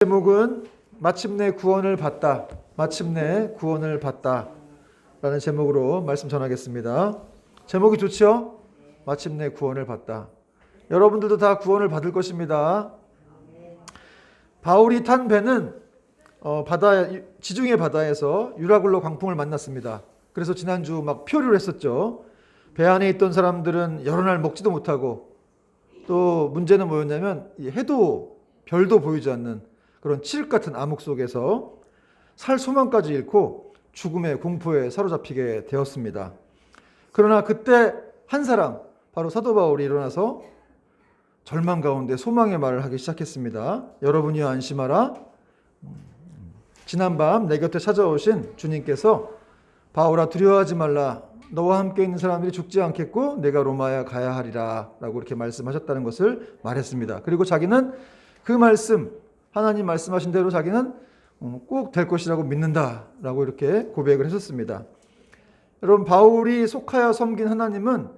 제목은 마침내 구원을 받다. 마침내 구원을 받다 라는 제목으로 말씀 전하겠습니다. 제목이 좋죠? 마침내 구원을 받다. 여러분들도 다 구원을 받을 것입니다. 바울이 탄 배는 지중해 바다에서 유라굴로 광풍을 만났습니다. 그래서 지난주 막 표류를 했었죠. 배 안에 있던 사람들은 여러 날 먹지도 못하고, 또 문제는 뭐였냐면 해도 별도 보이지 않는 그런 칠흑 같은 암흑 속에서 살 소망까지 잃고 죽음의 공포에 사로잡히게 되었습니다. 그러나 그때 한 사람, 바로 사도 바울이 일어나서 절망 가운데 소망의 말을 하기 시작했습니다. 여러분이여 안심하라. 지난밤 내 곁에 찾아오신 주님께서 바울아 두려워하지 말라. 너와 함께 있는 사람들이 죽지 않겠고 내가 로마에 가야 하리라 라고 이렇게 말씀하셨다는 것을 말했습니다. 그리고 자기는 그 말씀, 하나님 말씀하신 대로 자기는 꼭 될 것이라고 믿는다라고 이렇게 고백을 했었습니다. 여러분, 바울이 속하여 섬긴 하나님은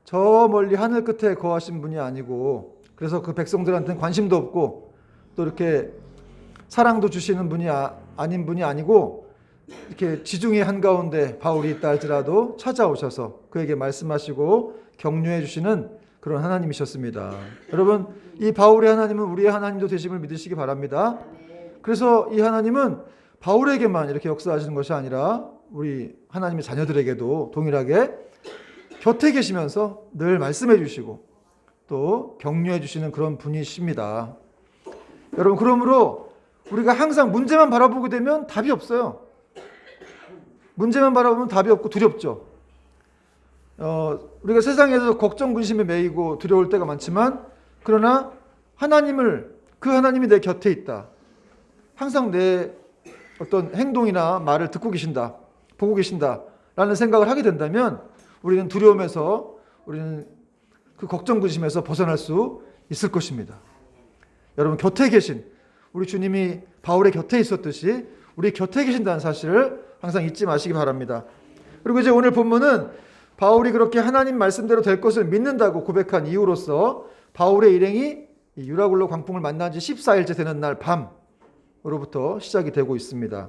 저 멀리 하늘 끝에 거하신 분이 아니고, 그래서 그 백성들한테는 관심도 없고 또 이렇게 사랑도 주시는 분이 아닌 분이 아니고, 이렇게 지중해 한가운데 바울이 있다 할지라도 찾아오셔서 그에게 말씀하시고 격려해 주시는 그런 하나님이셨습니다. 여러분, 이 바울의 하나님은 우리의 하나님도 되심을 믿으시기 바랍니다. 그래서 이 하나님은 바울에게만 이렇게 역사하시는 것이 아니라 우리 하나님의 자녀들에게도 동일하게 곁에 계시면서 늘 말씀해 주시고 또 격려해 주시는 그런 분이십니다. 여러분, 그러므로 우리가 항상 문제만 바라보게 되면 답이 없어요. 문제만 바라보면 답이 없고 두렵죠. 우리가 세상에서 걱정, 근심에 매이고 두려울 때가 많지만, 그러나 그 하나님이 내 곁에 있다. 항상 내 어떤 행동이나 말을 듣고 계신다, 보고 계신다 라는 생각을 하게 된다면 우리는 두려움에서, 우리는 그 걱정, 근심에서 벗어날 수 있을 것입니다. 여러분, 곁에 계신 우리 주님이 바울의 곁에 있었듯이 우리 곁에 계신다는 사실을 항상 잊지 마시기 바랍니다. 그리고 이제 오늘 본문은 바울이 그렇게 하나님 말씀대로 될 것을 믿는다고 고백한 이유로서 바울의 일행이 유라굴로 광풍을 만난 지 14일째 되는 날 밤으로부터 시작이 되고 있습니다.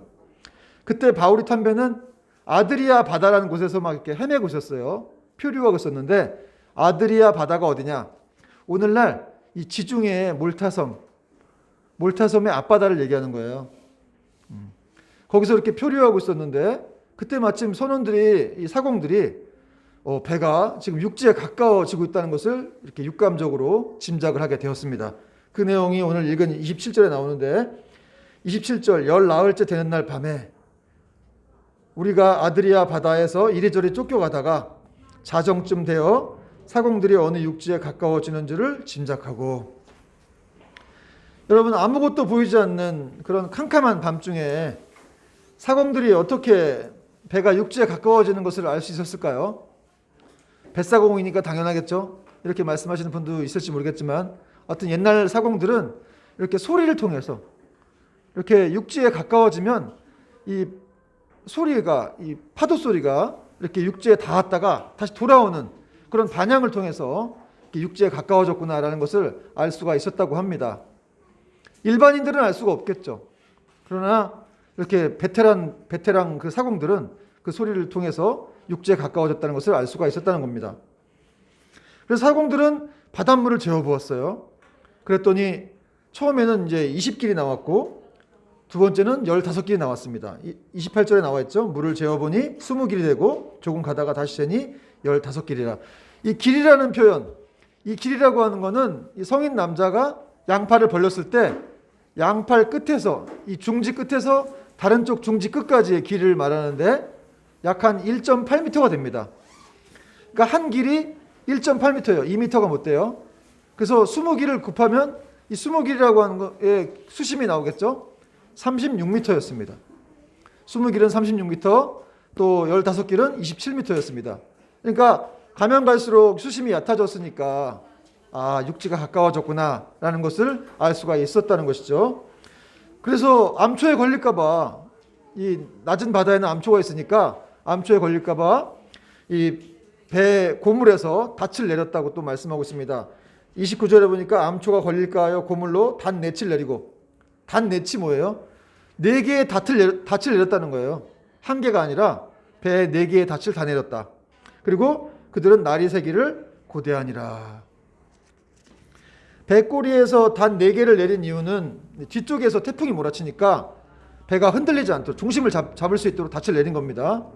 그때 바울이 탄 배는 아드리아 바다라는 곳에서 막 이렇게 헤매고 있었어요. 표류하고 있었는데, 아드리아 바다가 어디냐? 오늘날 이 지중해의 몰타섬의 앞바다를 얘기하는 거예요. 거기서 이렇게 표류하고 있었는데, 그때 마침 선원들이, 이 사공들이 배가 지금 육지에 가까워지고 있다는 것을 이렇게 육감적으로 짐작을 하게 되었습니다. 그 내용이 오늘 읽은 27절에 나오는데, 27절, 열 나흘째 되는 날 밤에 우리가 아드리아 바다에서 이리저리 쫓겨가다가 자정쯤 되어 사공들이 어느 육지에 가까워지는 줄을 짐작하고. 여러분, 아무것도 보이지 않는 그런 캄캄한 밤중에 사공들이 어떻게 배가 육지에 가까워지는 것을 알 수 있었을까요? 뱃사공이니까 당연하겠죠. 이렇게 말씀하시는 분도 있을지 모르겠지만, 하여튼 옛날 사공들은 이렇게 소리를 통해서 이렇게 육지에 가까워지면 이 소리가, 이 파도 소리가 이렇게 육지에 닿았다가 다시 돌아오는 그런 반향을 통해서 육지에 가까워졌구나라는 것을 알 수가 있었다고 합니다. 일반인들은 알 수가 없겠죠. 그러나 이렇게 베테랑 그 사공들은 그 소리를 통해서 육지에 가까워졌다는 것을 알 수가 있었다는 겁니다. 그래서 사공들은 바닷물을 재어부었어요. 그랬더니 처음에는 이제 20길이 나왔고, 두 번째는 15길이 나왔습니다. 28절에 나와 있죠. 물을 재어보니 20길이 되고 조금 가다가 다시 재니 15길이라. 이 길이라는 표현, 이 길이라고 하는 거는 이 성인 남자가 양팔을 벌렸을 때 양팔 끝에서, 이 중지 끝에서 다른 쪽 중지 끝까지의 길이를 말하는데 약 한 1.8m가 됩니다. 그러니까 한 길이 1.8m예요. 2m가 못 돼요. 그래서 20길을 곱하면 이 20길이라고 하는 거에 수심이 나오겠죠. 36m였습니다. 20길은 36m, 또 15길은 27m였습니다. 그러니까 가면 갈수록 수심이 얕아졌으니까 육지가 가까워졌구나 라는 것을 알 수가 있었다는 것이죠. 그래서 암초에 걸릴까봐, 이 낮은 바다에는 암초가 있으니까 암초에 걸릴까봐 이 배 고물에서 닻을 내렸다고 또 말씀하고 있습니다. 29절에 보니까 암초가 걸릴까 하여 고물로 단 넷을 내리고, 단 넷이 뭐예요? 네 개의 닻을 내렸다는 거예요. 한 개가 아니라 배에 네 개의 닻을 다 내렸다. 그리고 그들은 날이 새기를 고대하니라. 배꼬리에서 단 네 개를 내린 이유는 뒤쪽에서 태풍이 몰아치니까 배가 흔들리지 않도록 중심을 잡을 수 있도록 닻을 내린 겁니다.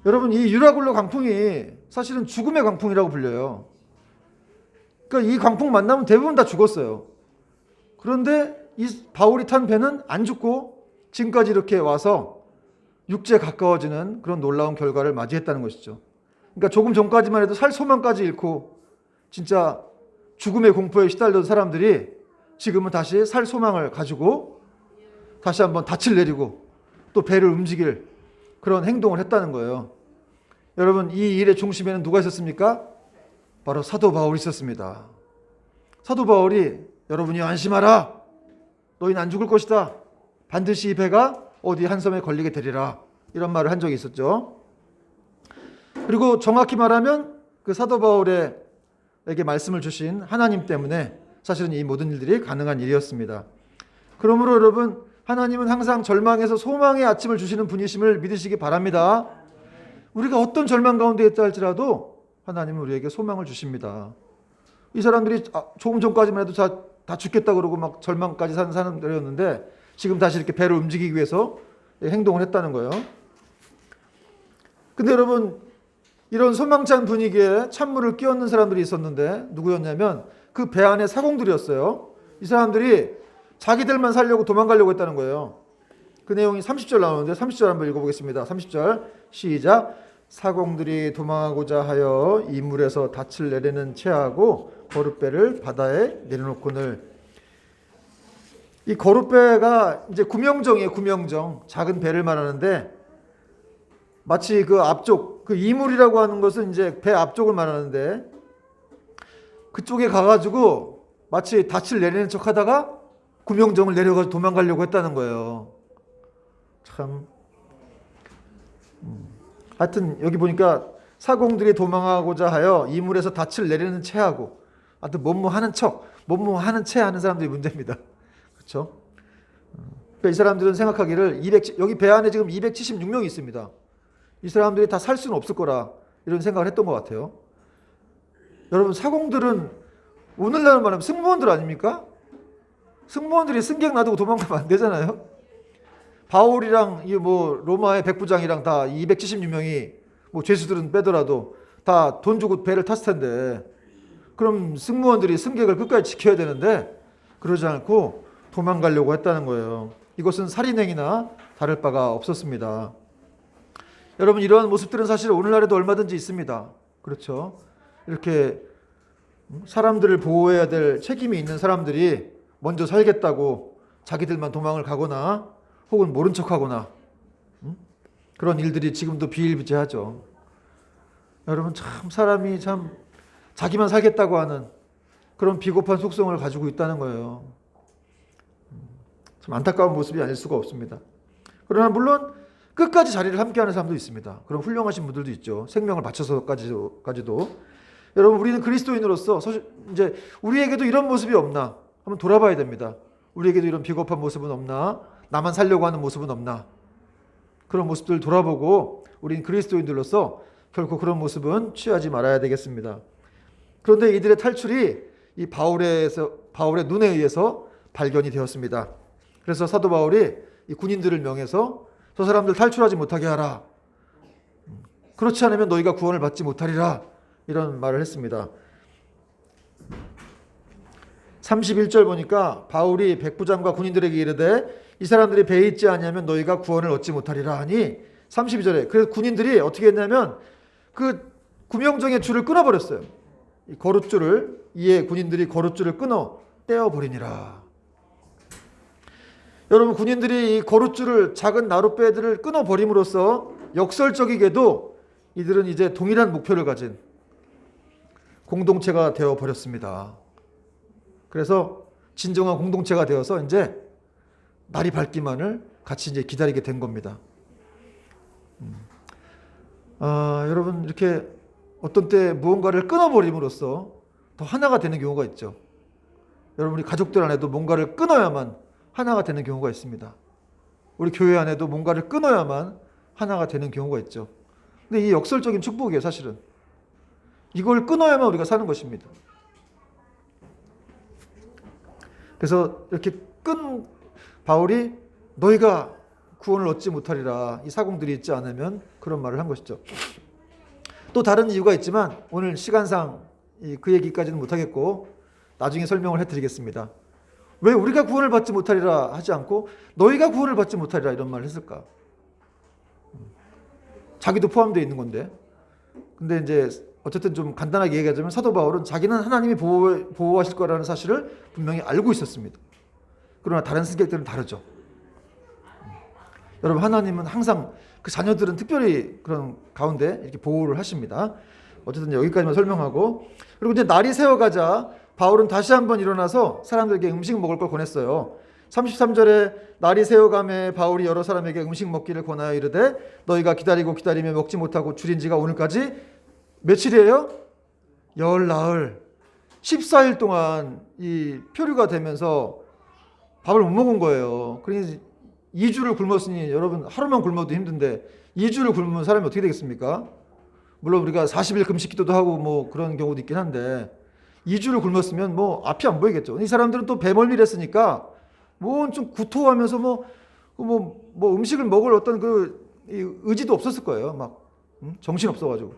여러분, 이 유라굴로 광풍이 사실은 죽음의 광풍이라고 불려요. 그러니까 이 광풍 만나면 대부분 다 죽었어요. 그런데 이 바울이 탄 배는 안 죽고 지금까지 이렇게 와서 육지에 가까워지는 그런 놀라운 결과를 맞이했다는 것이죠. 그러니까 조금 전까지만 해도 살 소망까지 잃고 진짜 죽음의 공포에 시달렸던 사람들이 지금은 다시 살 소망을 가지고 다시 한번 닻을 내리고 또 배를 움직일 그런 행동을 했다는 거예요. 여러분, 이 일의 중심에는 누가 있었습니까? 바로 사도 바울이 있었습니다. 사도 바울이 여러분이 안심하라. 너희는 안 죽을 것이다. 반드시 이 배가 어디 한 섬에 걸리게 되리라. 이런 말을 한 적이 있었죠. 그리고 정확히 말하면 그 사도 바울에게 말씀을 주신 하나님 때문에 사실은 이 모든 일들이 가능한 일이었습니다. 그러므로 여러분, 하나님은 항상 절망에서 소망의 아침을 주시는 분이심을 믿으시기 바랍니다. 우리가 어떤 절망 가운데 있다 할지라도 하나님은 우리에게 소망을 주십니다. 이 사람들이 조금 전까지만 해도 다 죽겠다 그러고 막 절망까지 사는 사람들이었는데 지금 다시 이렇게 배를 움직이기 위해서 행동을 했다는 거예요. 근데 여러분, 이런 소망찬 분위기에 찬물을 끼얹는 사람들이 있었는데 누구였냐면 그 배 안에 사공들이었어요. 이 사람들이 자기들만 살려고 도망가려고 했다는 거예요. 그 내용이 30절 나오는데 30절 한번 읽어보겠습니다. 30절 시작. 사공들이 도망하고자 하여 이 물에서 닻을 내리는 채하고 거룻배를 바다에 내려놓고는. 이 거룻배가 이제 구명정이에요. 구명정. 작은 배를 말하는데 마치 그 앞쪽, 그 이물이라고 하는 것은 이제 배 앞쪽을 말하는데 그쪽에 가가지고 마치 닻을 내리는 척 하다가 구명정을 내려가서 도망가려고 했다는 거예요. 참. 하여튼 여기 보니까 사공들이 도망하고자 하여 이물에서 닻을 내리는 채하고, 하여튼 뭐뭐하는 척, 뭐뭐하는 채 하는 사람들이 문제입니다. 그렇죠? 그러니까 이 사람들은 생각하기를 여기 배 안에 지금 276명이 있습니다. 이 사람들이 다 살 수는 없을 거라 이런 생각을 했던 것 같아요. 여러분, 사공들은 오늘날 말하면 승무원들 아닙니까? 승무원들이 승객 놔두고 도망가면 안 되잖아요. 바울이랑 이 뭐 로마의 백부장이랑 다 276명이 뭐 죄수들은 빼더라도 다 돈 주고 배를 탔을 텐데, 그럼 승무원들이 승객을 끝까지 지켜야 되는데 그러지 않고 도망가려고 했다는 거예요. 이것은 살인행위나 다를 바가 없었습니다. 여러분, 이러한 모습들은 사실 오늘날에도 얼마든지 있습니다. 그렇죠? 이렇게 사람들을 보호해야 될 책임이 있는 사람들이 먼저 살겠다고 자기들만 도망을 가거나 혹은 모른 척하거나 그런 일들이 지금도 비일비재하죠. 여러분, 참 사람이 참 자기만 살겠다고 하는 그런 비겁한 속성을 가지고 있다는 거예요. 참 안타까운 모습이 아닐 수가 없습니다. 그러나 물론 끝까지 자리를 함께하는 사람도 있습니다. 그런 훌륭하신 분들도 있죠. 생명을 바쳐서까지도. 여러분, 우리는 그리스도인으로서 이제 우리에게도 이런 모습이 없나 한번 돌아봐야 됩니다. 우리에게도 이런 비겁한 모습은 없나? 나만 살려고 하는 모습은 없나? 그런 모습들을 돌아보고 우리는 그리스도인들로서 결코 그런 모습은 취하지 말아야 되겠습니다. 그런데 이들의 탈출이 이 바울의 눈에 의해서 발견이 되었습니다. 그래서 사도 바울이 이 군인들을 명해서 저 사람들 탈출하지 못하게 하라. 그렇지 않으면 너희가 구원을 받지 못하리라. 이런 말을 했습니다. 31절 보니까 바울이 백부장과 군인들에게 이르되 이 사람들이 배에 있지 아니하면 너희가 구원을 얻지 못하리라 하니, 32절에 그래서 군인들이 어떻게 했냐면 그 구명정의 줄을 끊어버렸어요. 이 거룻줄을, 이에 군인들이 거룻줄을 끊어 떼어버리니라. 여러분, 군인들이 이 거룻줄을, 작은 나룻배들을 끊어버림으로써 역설적이게도 이들은 이제 동일한 목표를 가진 공동체가 되어버렸습니다. 그래서 진정한 공동체가 되어서 이제 날이 밝기만을 같이 이제 기다리게 된 겁니다. 여러분, 이렇게 어떤 때 무언가를 끊어버림으로써 더 하나가 되는 경우가 있죠. 여러분, 우리 가족들 안에도 뭔가를 끊어야만 하나가 되는 경우가 있습니다. 우리 교회 안에도 뭔가를 끊어야만 하나가 되는 경우가 있죠. 근데 이 역설적인 축복이에요, 사실은. 이걸 끊어야만 우리가 사는 것입니다. 그래서 이렇게 바울이 너희가 구원을 얻지 못하리라, 이 사공들이 있지 않으면, 그런 말을 한 것이죠. 또 다른 이유가 있지만 오늘 시간상 그 얘기까지는 못하겠고 나중에 설명을 해드리겠습니다. 왜 우리가 구원을 받지 못하리라 하지 않고 너희가 구원을 받지 못하리라 이런 말을 했을까? 자기도 포함되어 있는 건데. 근데 이제 어쨌든 좀 간단하게 얘기하자면 사도 바울은 자기는 하나님이 보호하실 거라는 사실을 분명히 알고 있었습니다. 그러나 다른 승객들은 다르죠. 여러분, 하나님은 항상 그 자녀들은 특별히 그런 가운데 이렇게 보호를 하십니다. 어쨌든 여기까지만 설명하고, 그리고 이제 날이 새어가자 바울은 다시 한번 일어나서 사람들에게 음식 먹을 걸 권했어요. 33절에 날이 새어가매 바울이 여러 사람에게 음식 먹기를 권하여 이르되 너희가 기다리며 먹지 못하고 줄인 지가 오늘까지 며칠이에요? 열 나흘 14일 동안 이 표류가 되면서 밥을 못 먹은 거예요. 그러니 2주를 굶었으니, 여러분 하루만 굶어도 힘든데 2주를 굶으면 사람이 어떻게 되겠습니까? 물론 우리가 40일 금식 기도도 하고 뭐 그런 경우도 있긴 한데 2주를 굶었으면 뭐 앞이 안 보이겠죠. 이 사람들은 또 배멀미했으니까 뭐 좀 구토하면서 뭐 음식을 먹을 어떤 그 의지도 없었을 거예요. 막 정신 없어가지고.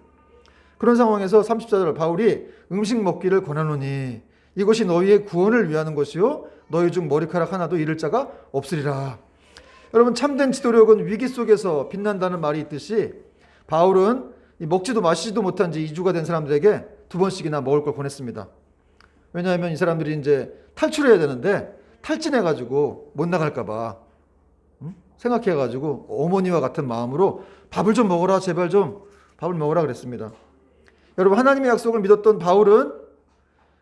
그런 상황에서 34절 바울이 음식 먹기를 권하노니 이것이 너희의 구원을 위하는 것이요 너희 중 머리카락 하나도 잃을 자가 없으리라. 여러분, 참된 지도력은 위기 속에서 빛난다는 말이 있듯이 바울은 먹지도 마시지도 못한 지 2주가 된 사람들에게 2번씩이나 먹을 걸 권했습니다. 왜냐하면 이 사람들이 이제 탈출해야 되는데 탈진해가지고 못 나갈까봐 생각해가지고 어머니와 같은 마음으로 밥을 좀 먹어라, 제발 좀 밥을 먹으라 그랬습니다. 여러분, 하나님의 약속을 믿었던 바울은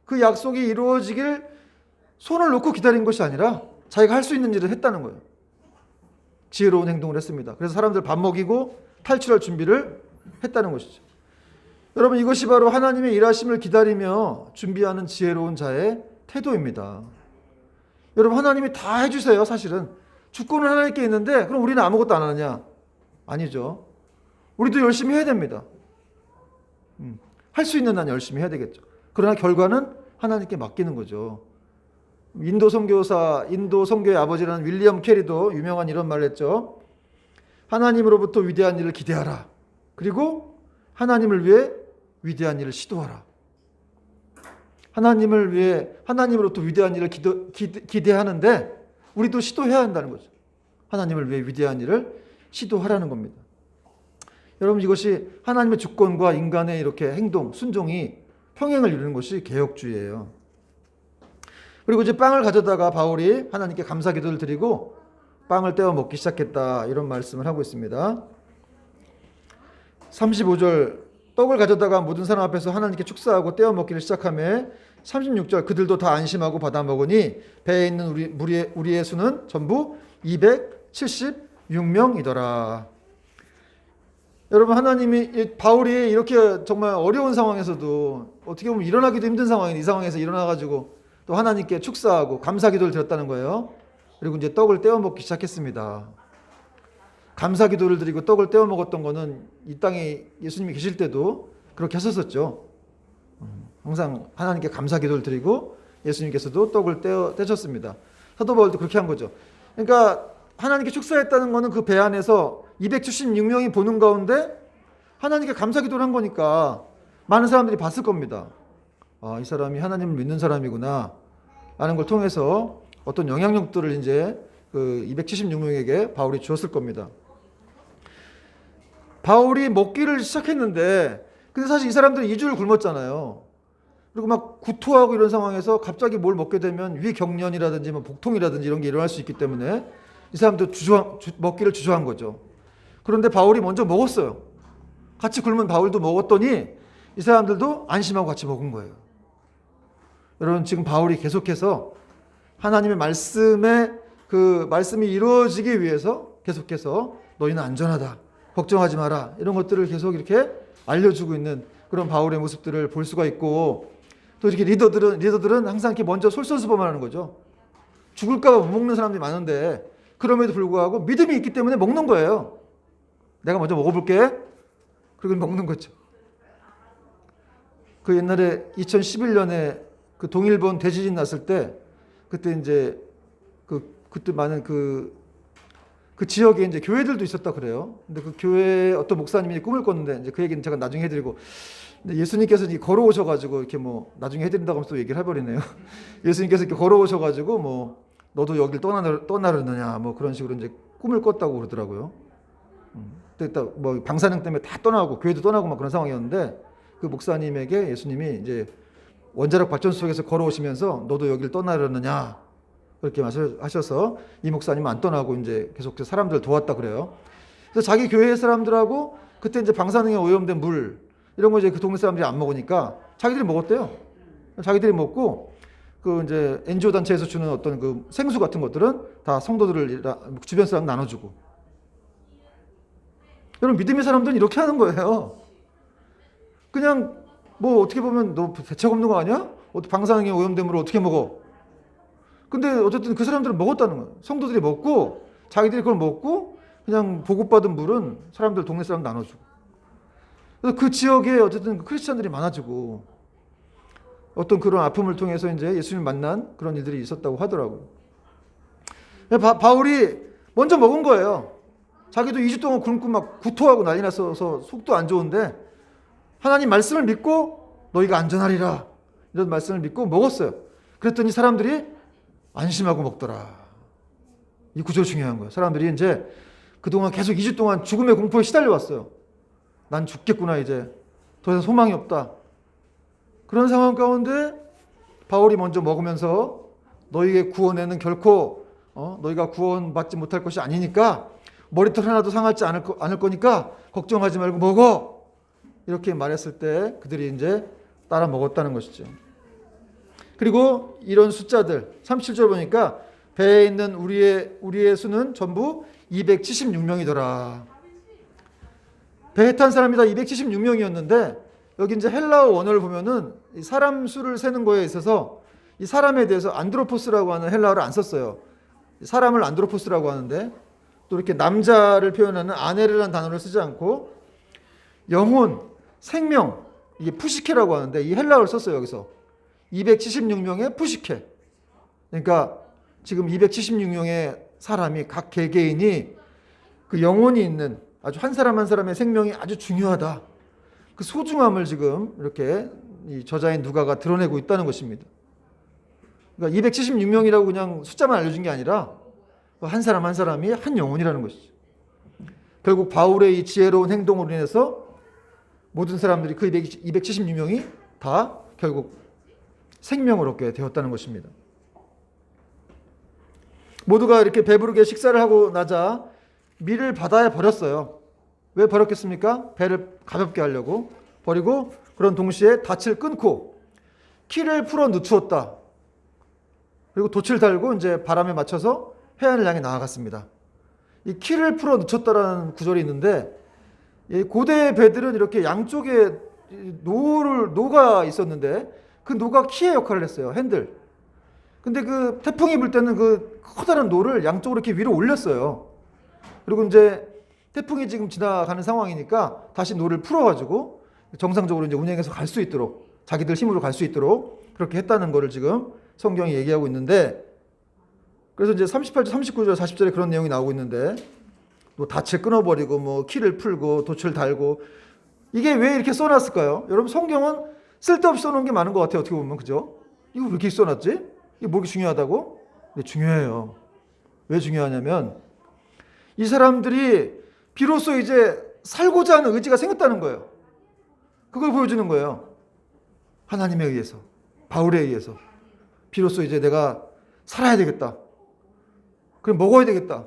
그 약속이 이루어지길 손을 놓고 기다린 것이 아니라 자기가 할 수 있는 일을 했다는 거예요. 지혜로운 행동을 했습니다. 그래서 사람들 밥 먹이고 탈출할 준비를 했다는 것이죠. 여러분, 이것이 바로 하나님의 일하심을 기다리며 준비하는 지혜로운 자의 태도입니다. 여러분, 하나님이 다 해주세요. 사실은 주권은 하나님께 있는데 그럼 우리는 아무것도 안 하느냐? 아니죠. 우리도 열심히 해야 됩니다. 할 수 있는 한 열심히 해야 되겠죠. 그러나 결과는 하나님께 맡기는 거죠. 인도 선교의 아버지라는 윌리엄 캐리도 유명한 이런 말을 했죠. 하나님으로부터 위대한 일을 기대하라. 그리고 하나님을 위해 위대한 일을 시도하라. 하나님으로부터 위대한 일을 기대하는데 우리도 시도해야 한다는 거죠. 하나님을 위해 위대한 일을 시도하라는 겁니다. 여러분, 이것이 하나님의 주권과 인간의 이렇게 행동, 순종이 평행을 이루는 것이 개혁주의예요. 그리고 이제 빵을 가져다가 바울이 하나님께 감사 기도를 드리고 빵을 떼어 먹기 시작했다, 이런 말씀을 하고 있습니다. 35절 떡을 가져다가 모든 사람 앞에서 하나님께 축사하고 떼어 먹기를 시작하며 36절 그들도 다 안심하고 받아 먹으니 배에 있는 우리의 수는 전부 276명이더라. 여러분, 바울이 이렇게 정말 어려운 상황에서도 어떻게 보면 일어나기도 힘든 상황인 이 상황에서 일어나가지고 또 하나님께 축사하고 감사 기도를 드렸다는 거예요. 그리고 이제 떡을 떼어 먹기 시작했습니다. 감사 기도를 드리고 떡을 떼어 먹었던 거는 이 땅에 예수님이 계실 때도 그렇게 하셨었죠. 항상 하나님께 감사 기도를 드리고 예수님께서도 떡을 떼셨습니다. 사도 바울도 그렇게 한 거죠. 그러니까 하나님께 축사했다는 거는 그 배 안에서 276명이 보는 가운데 하나님께 감사 기도를 한 거니까 많은 사람들이 봤을 겁니다. 아, 이 사람이 하나님을 믿는 사람이구나 라는 걸 통해서 어떤 영향력들을 이제 그 276명에게 바울이 주었을 겁니다. 바울이 먹기를 시작했는데 근데 사실 이 사람들은 2주를 굶었잖아요. 그리고 막 구토하고 이런 상황에서 갑자기 뭘 먹게 되면 위경련이라든지 뭐 복통이라든지 이런 게 일어날 수 있기 때문에 이 사람도 먹기를 주저한 거죠. 그런데 바울이 먼저 먹었어요. 같이 굶은 바울도 먹었더니 이 사람들도 안심하고 같이 먹은 거예요. 여러분, 지금 바울이 계속해서 하나님의 말씀이 이루어지기 위해서 계속해서 너희는 안전하다, 걱정하지 마라, 이런 것들을 계속 이렇게 알려주고 있는 그런 바울의 모습들을 볼 수가 있고, 또 이렇게 리더들은 항상 이렇게 먼저 솔선수범하는 거죠. 죽을까 봐 못 먹는 사람들이 많은데 그럼에도 불구하고 믿음이 있기 때문에 먹는 거예요. 내가 먼저 먹어볼게. 그리고 먹는 거죠. 그 옛날에 2011년에 그 동일본 대지진 났을 때 그때 이제 그때 많은 그 지역에 이제 교회들도 있었다 그래요. 근데 그 교회 어떤 목사님이 꿈을 꿨는데 이제 그 얘기는 제가 나중에 해드리고, 근데 예수님께서 걸어오셔가지고 이렇게 뭐 나중에 해드린다고 하면서 또 얘기를 해버리네요. 예수님께서 이렇게 걸어오셔가지고 뭐 너도 여길 떠나려느냐 뭐 그런 식으로 이제 꿈을 꿨다고 그러더라고요. 그때 뭐 방사능 때문에 다 떠나고 교회도 떠나고 막 그런 상황이었는데 그 목사님에게 예수님이 이제 원자력 발전소에서 걸어오시면서 너도 여길 떠나려느냐 그렇게 말씀하셔서 이 목사님은 안 떠나고 이제 계속 사람들을 도왔다 그래요. 그래서 자기 교회 사람들하고 그때 이제 방사능에 오염된 물 이런 거 이제 그 동네 사람들이 안 먹으니까 자기들이 먹었대요. 자기들이 먹고 그 이제 NGO 단체에서 주는 어떤 그 생수 같은 것들은 다 성도들을 주변 사람 나눠주고. 여러분 믿음의 사람들은 이렇게 하는 거예요. 그냥 뭐 어떻게 보면 너 대책 없는 거 아니야? 방사능에 오염된 물을 어떻게 먹어? 근데 어쨌든 그 사람들은 먹었다는 거예요. 성도들이 먹고 자기들이 그걸 먹고 그냥 보급받은 물은 사람들 동네 사람 나눠주고. 그래서 그 지역에 어쨌든 크리스찬들이 많아지고 어떤 그런 아픔을 통해서 이제 예수님 만난 그런 일들이 있었다고 하더라고요. 바울이 먼저 먹은 거예요. 자기도 2주 동안 굶고 막 구토하고 난리 났어서 속도 안 좋은데 하나님 말씀을 믿고 너희가 안전하리라 이런 말씀을 믿고 먹었어요. 그랬더니 사람들이 안심하고 먹더라. 이 구절 중요한 거예요. 사람들이 이제 그동안 계속 2주 동안 죽음의 공포에 시달려 왔어요. 난 죽겠구나 이제. 더 이상 소망이 없다. 그런 상황 가운데 바울이 먼저 먹으면서 너희의 구원에는 결코 너희가 구원받지 못할 것이 아니니까 머리털 하나도 상하지 않을 거니까 걱정하지 말고 먹어. 이렇게 말했을 때 그들이 이제 따라 먹었다는 것이죠. 그리고 이런 숫자들 37절 보니까 배에 있는 우리의 수는 전부 276명이더라. 배에 탄 사람이 다 276명이었는데 여기 이제 헬라어 원어를 보면은 사람 수를 세는 거에 있어서 이 사람에 대해서 안드로포스라고 하는 헬라어를 안 썼어요. 사람을 안드로포스라고 하는데 또 이렇게 남자를 표현하는 아네르라는 단어를 쓰지 않고 영혼, 생명, 이게 푸시케라고 하는데 이 헬라어를 썼어요. 여기서 276명의 푸시케. 그러니까 지금 276명의 사람이 각 개개인이 그 영혼이 있는 아주 한 사람 한 사람의 생명이 아주 중요하다. 그 소중함을 지금 이렇게 이 저자인 누가가 드러내고 있다는 것입니다. 그러니까 276명이라고 그냥 숫자만 알려준 게 아니라 한 사람 한 사람이 한 영혼이라는 것이죠. 결국 바울의 이 지혜로운 행동으로 인해서 모든 사람들이 그 276명이 다 결국 생명을 얻게 되었다는 것입니다. 모두가 이렇게 배부르게 식사를 하고 나자 밀을 바다에 버렸어요. 왜 버렸겠습니까? 배를 가볍게 하려고 버리고 그런 동시에 닻을 끊고 키를 풀어 늦추었다. 그리고 돛을 달고 이제 바람에 맞춰서 해안을 향해 나아갔습니다. 이 키를 풀어 늦췄다라는 구절이 있는데 이 고대 배들은 이렇게 양쪽에 노가 있었는데 그 노가 키의 역할을 했어요. 핸들. 근데 그 태풍이 불 때는 그 커다란 노를 양쪽으로 이렇게 위로 올렸어요. 그리고 이제 태풍이 지금 지나가는 상황이니까 다시 노를 풀어가지고 정상적으로 이제 운행해서 갈 수 있도록 자기들 힘으로 갈 수 있도록 그렇게 했다는 거를 지금 성경이 얘기하고 있는데 그래서 이제 38절, 39절, 40절에 그런 내용이 나오고 있는데 뭐 닻을 끊어버리고 뭐 키를 풀고 돛을 달고 이게 왜 이렇게 써놨을까요? 여러분 성경은 쓸데없이 써놓은 게 많은 것 같아요. 어떻게 보면 그죠? 이거 왜 이렇게 써놨지? 이게 뭐 이렇게 중요하다고? 네, 중요해요. 왜 중요하냐면 이 사람들이 비로소 이제 살고자 하는 의지가 생겼다는 거예요. 그걸 보여주는 거예요. 하나님에 의해서, 바울에 의해서. 비로소 이제 내가 살아야 되겠다. 그럼 먹어야 되겠다.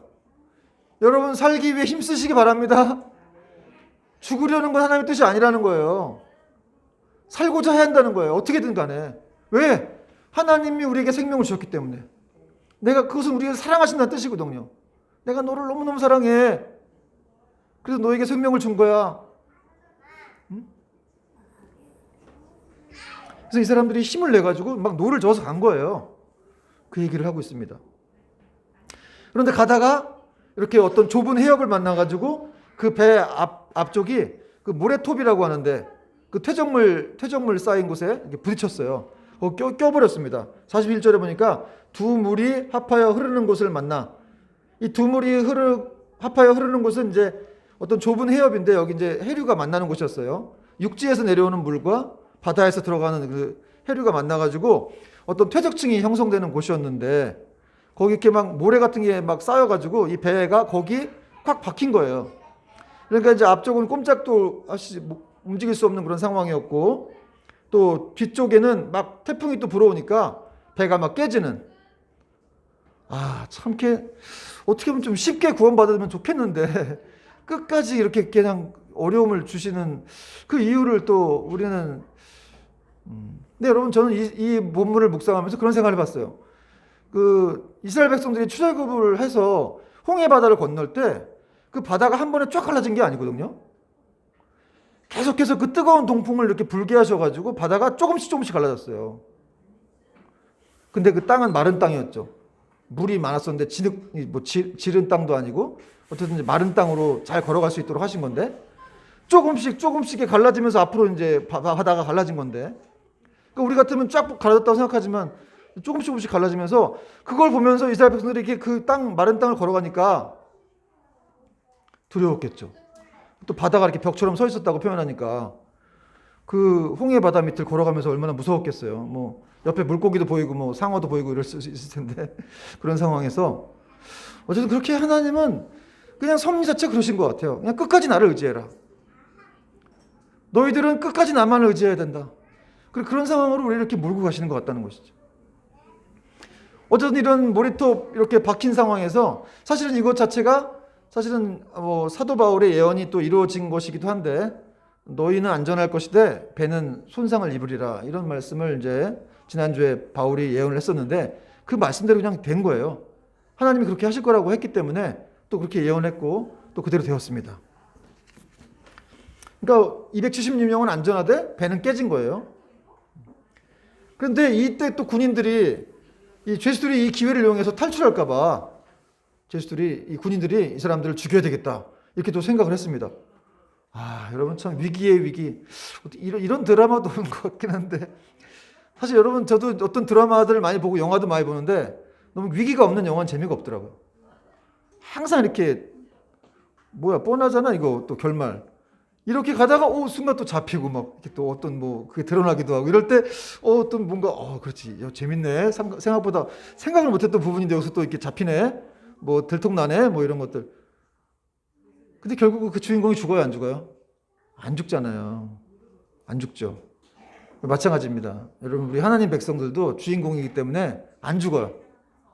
여러분 살기 위해 힘쓰시기 바랍니다. 죽으려는 건 하나님의 뜻이 아니라는 거예요. 살고자 해야 한다는 거예요. 어떻게든 간에. 왜? 하나님이 우리에게 생명을 주셨기 때문에. 그것은 우리를 사랑하신다는 뜻이거든요. 내가 너를 너무너무 사랑해. 그래서 너에게 생명을 준 거야. 응? 그래서 이 사람들이 힘을 내가지고 막 노를 저어서 간 거예요. 그 얘기를 하고 있습니다. 그런데 가다가 이렇게 어떤 좁은 해역을 만나가지고 그 배 앞쪽이 그 모래톱이라고 하는데 그 퇴적물 쌓인 곳에 이렇게 부딪혔어요. 거기 껴버렸습니다. 41절에 보니까 두 물이 합하여 흐르는 곳을 만나. 이 두 물이 합하여 흐르는 곳은 이제 어떤 좁은 해협인데 여기 이제 해류가 만나는 곳이었어요. 육지에서 내려오는 물과 바다에서 들어가는 그 해류가 만나가지고 어떤 퇴적층이 형성되는 곳이었는데 거기 이렇게 막 모래 같은 게 막 쌓여가지고 이 배가 거기 콱 박힌 거예요. 그러니까 이제 앞쪽은 꼼짝도 움직일 수 없는 그런 상황이었고 또 뒤쪽에는 막 태풍이 또 불어오니까 배가 막 깨지는. 참 어떻게 보면 좀 쉽게 구원받으면 좋겠는데 끝까지 이렇게 그냥 어려움을 주시는 그 이유를 또 우리는 근데 여러분 저는 이 본문을 묵상하면서 그런 생각을 해봤어요. 그 이스라엘 백성들이 출애굽을 해서 홍해 바다를 건널 때 그 바다가 한 번에 쫙 갈라진 게 아니거든요. 계속해서 그 뜨거운 동풍을 이렇게 불게 하셔가지고 바다가 조금씩 갈라졌어요. 근데 그 땅은 마른 땅이었죠. 물이 많았었는데 지른 땅도 아니고 어쨌든 이제 마른 땅으로 잘 걸어갈 수 있도록 하신 건데 조금씩 갈라지면서 앞으로 이제 바다가 갈라진 건데 그러니까 우리 같으면 쫙 갈라졌다고 생각하지만 조금씩 갈라지면서 그걸 보면서 이스라엘 백성들이 이렇게 그 마른 땅을 걸어가니까 두려웠겠죠. 또 바다가 이렇게 벽처럼 서 있었다고 표현하니까 그 홍해 바다 밑을 걸어가면서 얼마나 무서웠겠어요. 뭐 옆에 물고기도 보이고 뭐 상어도 보이고 이럴 수 있을 텐데 그런 상황에서 어쨌든 그렇게 하나님은 그냥 섭리 자체 그러신 것 같아요. 그냥 끝까지 나를 의지해라. 너희들은 끝까지 나만을 의지해야 된다. 그런 상황으로 우리를 이렇게 몰고 가시는 것 같다는 것이죠. 어쨌든 이런 모래톱 이렇게 박힌 상황에서 사실은 이것 자체가 사실은 사도 바울의 예언이 또 이루어진 것이기도 한데 너희는 안전할 것이되 배는 손상을 입으리라 이런 말씀을 이제 지난주에 바울이 예언을 했었는데 그 말씀대로 그냥 된 거예요. 하나님이 그렇게 하실 거라고 했기 때문에 또 그렇게 예언했고 또 그대로 되었습니다. 그러니까 276명은 안전하되 배는 깨진 거예요. 그런데 이때 또 군인들이 이 죄수들이 이 기회를 이용해서 탈출할까 봐 이 군인들이 이 사람들을 죽여야 되겠다 이렇게 또 생각을 했습니다. 여러분 참 위기의 위기. 이런 드라마도 오는 것 같긴 한데 사실 여러분 저도 어떤 드라마들 많이 보고 영화도 많이 보는데 너무 위기가 없는 영화는 재미가 없더라고요. 항상 이렇게 뻔하잖아 이거 또 결말. 이렇게 가다가 순간 또 잡히고 막 이렇게 또 어떤 그게 드러나기도 하고 이럴 때 어떤 뭔가 그렇지 재밌네 생각보다 생각을 못했던 부분인데 여기서 또 이렇게 잡히네 들통나네 이런 것들. 근데 결국 그 주인공이 죽어요 안 죽어요? 안 죽잖아요. 안 죽죠. 마찬가지입니다. 여러분 우리 하나님 백성들도 주인공이기 때문에 안 죽어요.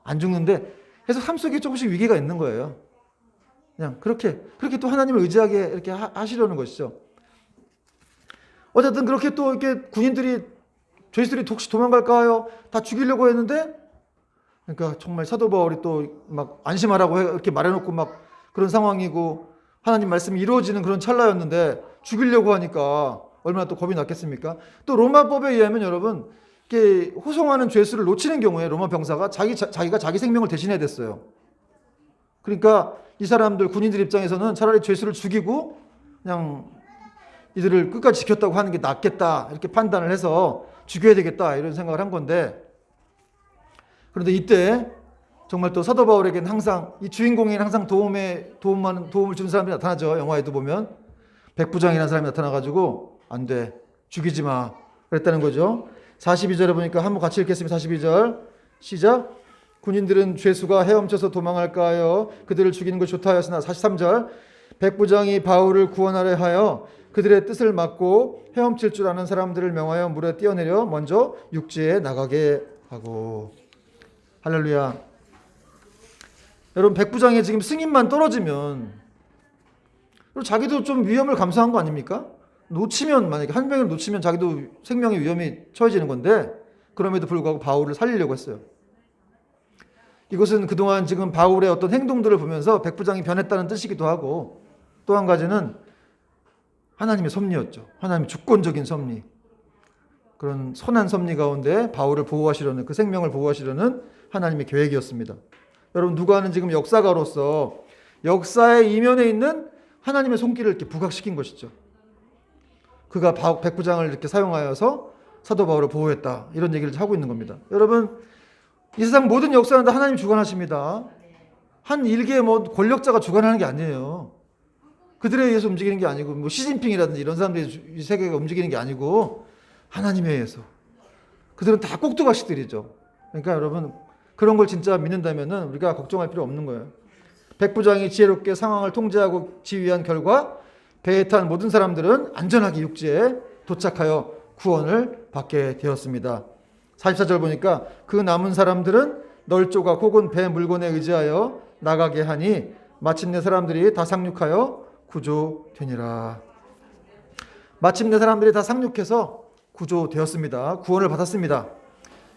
안 죽는데 그래서 삶 속에 조금씩 위기가 있는 거예요. 그냥 그렇게 또 하나님을 의지하게 이렇게 하시려는 것이죠. 어쨌든 그렇게 또 이렇게 죄수들이 혹시 도망갈까요? 다 죽이려고 했는데, 그러니까 정말 사도 바울이 또 막 안심하라고 이렇게 말해놓고 막 그런 상황이고 하나님 말씀이 이루어지는 그런 찰나였는데 죽이려고 하니까 얼마나 또 겁이 났겠습니까? 또 로마법에 의하면 여러분 이렇게 호송하는 죄수를 놓치는 경우에 로마 병사가 자기가 자기 생명을 대신해야 됐어요. 그러니까 이 사람들 군인들 입장에서는 차라리 죄수를 죽이고 그냥 이들을 끝까지 지켰다고 하는 게 낫겠다 이렇게 판단을 해서 죽여야 되겠다 이런 생각을 한 건데 그런데 이때 정말 또 사도 바울에게는 항상 이 주인공에는 항상 도움을 주는 사람이 나타나죠. 영화에도 보면 백부장이라는 사람이 나타나가지고 안 돼 죽이지 마 그랬다는 거죠. 42절에 보니까 한번 같이 읽겠습니다. 42절 시작. 군인들은 죄수가 헤엄쳐서 도망할까 하여 그들을 죽이는 것이 좋다 하였으나 43절 백부장이 바울을 구원하려 하여 그들의 뜻을 막고 헤엄칠 줄 아는 사람들을 명하여 물에 뛰어내려 먼저 육지에 나가게 하고. 할렐루야. 여러분 백부장의 지금 승인만 떨어지면 자기도 좀 위험을 감수한 거 아닙니까? 만약에 한 명을 놓치면 자기도 생명의 위험이 처해지는 건데 그럼에도 불구하고 바울을 살리려고 했어요. 이것은 그동안 지금 바울의 어떤 행동들을 보면서 백부장이 변했다는 뜻이기도 하고 또 한 가지는 하나님의 섭리였죠. 하나님의 주권적인 섭리. 그런 선한 섭리 가운데 바울을 보호하시려는 그 생명을 보호하시려는 하나님의 계획이었습니다. 여러분 누가는 지금 역사가로서 역사의 이면에 있는 하나님의 손길을 이렇게 부각시킨 것이죠. 그가 백부장을 이렇게 사용하여서 사도 바울을 보호했다. 이런 얘기를 하고 있는 겁니다. 여러분 이 세상 모든 역사는 다 하나님이 주관하십니다. 한 일개의 뭐 권력자가 주관하는 게 아니에요. 그들에 의해서 움직이는 게 아니고 뭐 시진핑이라든지 이런 사람들이 이 세계가 움직이는 게 아니고 하나님에 의해서. 그들은 다 꼭두각시들이죠. 그러니까 여러분 그런 걸 진짜 믿는다면은 우리가 걱정할 필요 없는 거예요. 백부장이 지혜롭게 상황을 통제하고 지휘한 결과 배에 탄 모든 사람들은 안전하게 육지에 도착하여 구원을 받게 되었습니다. 44절 보니까 그 남은 사람들은 널조각 혹은 배 물건에 의지하여 나가게 하니 마침내 사람들이 다 상륙하여 구조되니라. 마침내 사람들이 다 상륙해서 구조되었습니다. 구원을 받았습니다.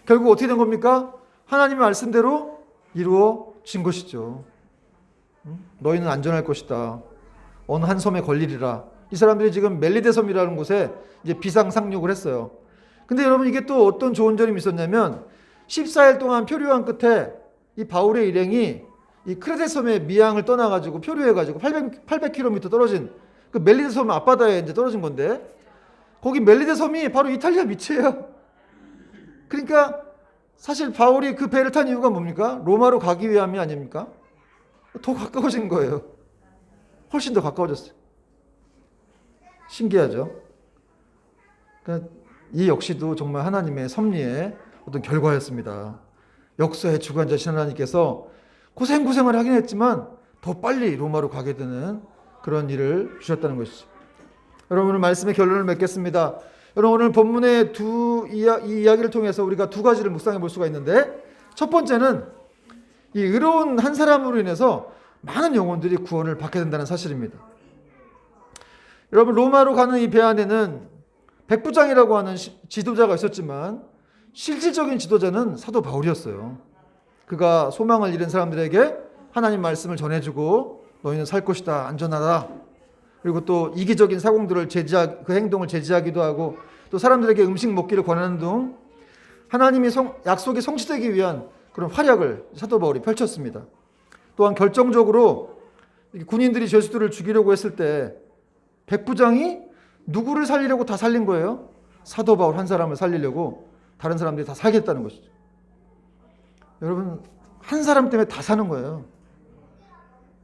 결국 어떻게 된 겁니까? 하나님의 말씀대로 이루어진 것이죠. 너희는 안전할 것이다. 어느 한 섬에 걸리리라. 이 사람들이 지금 멜리데 섬이라는 곳에 이제 비상 상륙을 했어요. 근데 여러분 이게 또 어떤 좋은 점이 있었냐면 14일 동안 표류한 끝에 이 바울의 일행이 이 크레데 섬의 미항을 떠나가지고 표류해가지고 800km 떨어진 그 멜리데 섬 앞바다에 이제 떨어진 건데 거기 멜리데 섬이 바로 이탈리아 밑이에요. 그러니까 사실 바울이 그 배를 탄 이유가 뭡니까? 로마로 가기 위함이 아닙니까? 더 가까워진 거예요. 훨씬 더 가까워졌어요. 신기하죠? 그러니까 이 역시도 정말 하나님의 섭리의 어떤 결과였습니다. 역사의 주관자신 하나님께서 고생을 하긴 했지만 더 빨리 로마로 가게 되는 그런 일을 주셨다는 것이죠. 여러분 오늘 말씀의 결론을 맺겠습니다. 여러분 오늘 본문의 이 이야기를 통해서 우리가 두 가지를 묵상해 볼 수가 있는데 첫 번째는 이 의로운 한 사람으로 인해서 많은 영혼들이 구원을 받게 된다는 사실입니다. 여러분 로마로 가는 이 배 안에는 백부장이라고 하는 지도자가 있었지만 실질적인 지도자는 사도 바울이었어요. 그가 소망을 잃은 사람들에게 하나님 말씀을 전해주고 너희는 살 것이다, 안전하다. 그리고 또 이기적인 사공들을 그 행동을 제지하기도 하고 또 사람들에게 음식 먹기를 권하는 등 하나님의 약속이 성취되기 위한 그런 활약을 사도 바울이 펼쳤습니다. 또한 결정적으로 군인들이 죄수들을 죽이려고 했을 때 백부장이 누구를 살리려고 다 살린 거예요? 사도 바울 한 사람을 살리려고 다른 사람들이 다 살겠다는 것이죠. 여러분 한 사람 때문에 다 사는 거예요.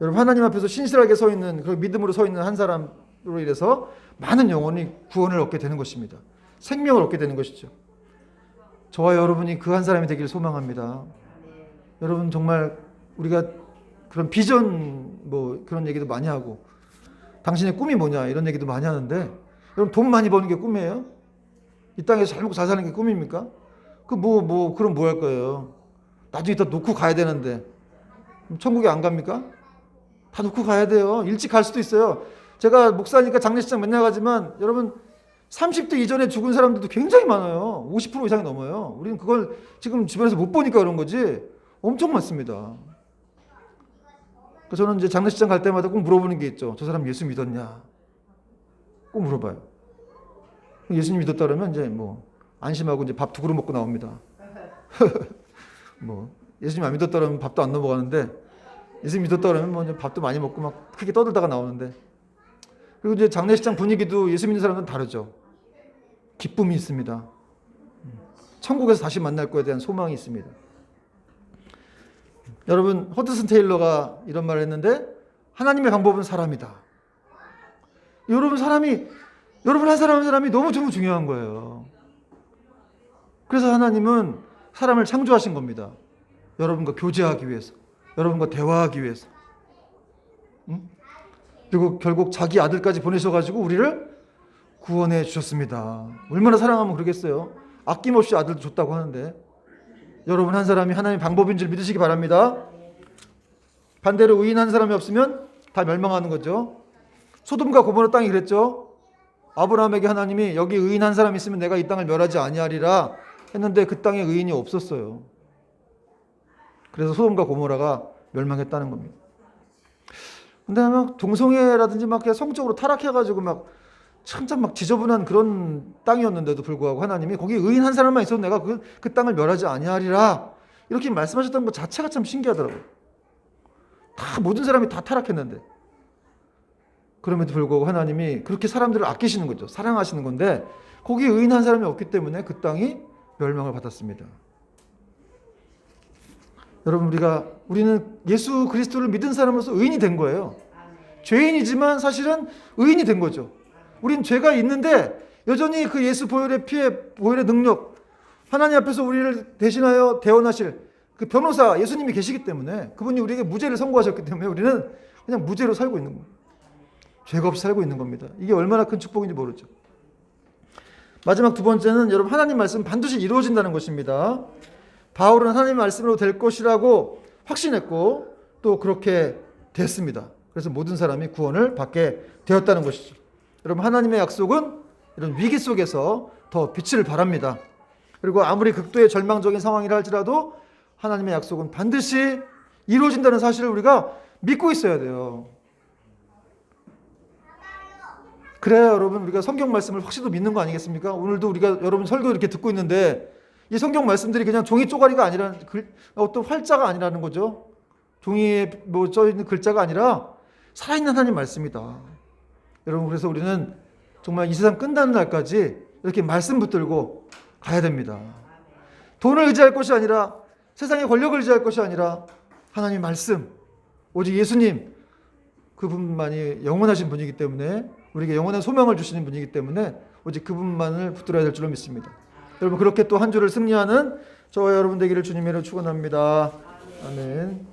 여러분 하나님 앞에서 신실하게 서 있는 그런 믿음으로 서 있는 한 사람으로 인해서 많은 영혼이 구원을 얻게 되는 것입니다. 생명을 얻게 되는 것이죠. 저와 여러분이 그 한 사람이 되기를 소망합니다. 여러분 정말 우리가 그런 비전 뭐 그런 얘기도 많이 하고 당신의 꿈이 뭐냐 이런 얘기도 많이 하는데 여러분 돈 많이 버는 게 꿈이에요? 이 땅에서 잘 먹고 잘 사는 게 꿈입니까? 그럼 뭐 할 거예요? 나중에 다 놓고 가야 되는데 천국에 안 갑니까? 다 놓고 가야 돼요. 일찍 갈 수도 있어요. 제가 목사니까 장례식장 맨날 가지만 여러분 30대 이전에 죽은 사람들도 굉장히 많아요. 50% 이상이 넘어요. 우리는 그걸 지금 주변에서 못 보니까 그런 거지 엄청 많습니다. 저는 이제 장례식장 갈 때마다 꼭 물어보는 게 있죠. 저 사람 예수 믿었냐? 꼭 물어봐요. 예수님 믿었다 그러면 이제 뭐 안심하고 이제 밥 두 그릇 먹고 나옵니다. 뭐 예수님 안 믿었다 그러면 밥도 안 넘어가는데 예수님 믿었다 그러면 뭐 이제 밥도 많이 먹고 막 크게 떠들다가 나오는데 그리고 이제 장례식장 분위기도 예수 믿는 사람들은 다르죠. 기쁨이 있습니다. 천국에서 다시 만날 거에 대한 소망이 있습니다. 여러분 허드슨 테일러가 이런 말을 했는데 하나님의 방법은 사람이다. 여러분 한 사람이 너무 중요한 거예요. 그래서 하나님은 사람을 창조하신 겁니다. 여러분과 교제하기 위해서, 여러분과 대화하기 위해서. 그리고 결국 자기 아들까지 보내셔가지고 우리를 구원해 주셨습니다. 얼마나 사랑하면 그러겠어요. 아낌없이 아들도 줬다고 하는데 여러분 한 사람이 하나님의 방법인 줄 믿으시기 바랍니다. 반대로 의인한 사람이 없으면 다 멸망하는 거죠. 소돔과 고모라 땅이 그랬죠. 아브라함에게 하나님이 여기 의인한 사람이 있으면 내가 이 땅을 멸하지 아니하리라 했는데 그 땅에 의인이 없었어요. 그래서 소돔과 고모라가 멸망했다는 겁니다. 근데 막 동성애라든지 막 성적으로 타락해가지고 막 참 막 지저분한 그런 땅이었는데도 불구하고 하나님이 거기 의인 한 사람만 있어도 내가 그 땅을 멸하지 아니하리라 이렇게 말씀하셨던 것 자체가 참 신기하더라고요. 다 모든 사람이 다 타락했는데 그럼에도 불구하고 하나님이 그렇게 사람들을 아끼시는 거죠. 사랑하시는 건데 거기에 의인 한 사람이 없기 때문에 그 땅이 멸망을 받았습니다. 여러분 우리는 예수 그리스도를 믿은 사람으로서 의인이 된 거예요. 죄인이지만 사실은 의인이 된 거죠. 우린 죄가 있는데 여전히 그 예수 보혈의 피의 보혈의 능력, 하나님 앞에서 우리를 대신하여 대언하실 그 변호사 예수님이 계시기 때문에 그분이 우리에게 무죄를 선고하셨기 때문에 우리는 그냥 무죄로 살고 있는 거예요. 죄가 없이 살고 있는 겁니다. 이게 얼마나 큰 축복인지 모르죠. 마지막 두 번째는 여러분 하나님 말씀 반드시 이루어진다는 것입니다. 바울은 하나님 말씀으로 될 것이라고 확신했고 또 그렇게 됐습니다. 그래서 모든 사람이 구원을 받게 되었다는 것이죠. 여러분 하나님의 약속은 이런 위기 속에서 더 빛을 발합니다. 그리고 아무리 극도의 절망적인 상황이라 할지라도 하나님의 약속은 반드시 이루어진다는 사실을 우리가 믿고 있어야 돼요. 그래야 여러분 우리가 성경 말씀을 확실히 믿는 거 아니겠습니까? 오늘도 우리가 여러분 설교 이렇게 듣고 있는데 이 성경 말씀들이 그냥 종이 쪼가리가 아니라 어떤 활자가 아니라는 거죠. 종이에 써 있는 글자가 아니라 살아있는 하나님 말씀이다. 여러분 그래서 우리는 정말 이 세상 끝나는 날까지 이렇게 말씀 붙들고 가야 됩니다. 돈을 의지할 것이 아니라 세상의 권력을 의지할 것이 아니라 하나님의 말씀, 오직 예수님 그분만이 영원하신 분이기 때문에 우리에게 영원한 소명을 주시는 분이기 때문에 오직 그분만을 붙들어야 될 줄로 믿습니다. 여러분 그렇게 또 한 주를 승리하는 저와 여러분 되기를 주님으로 축원합니다. 아멘.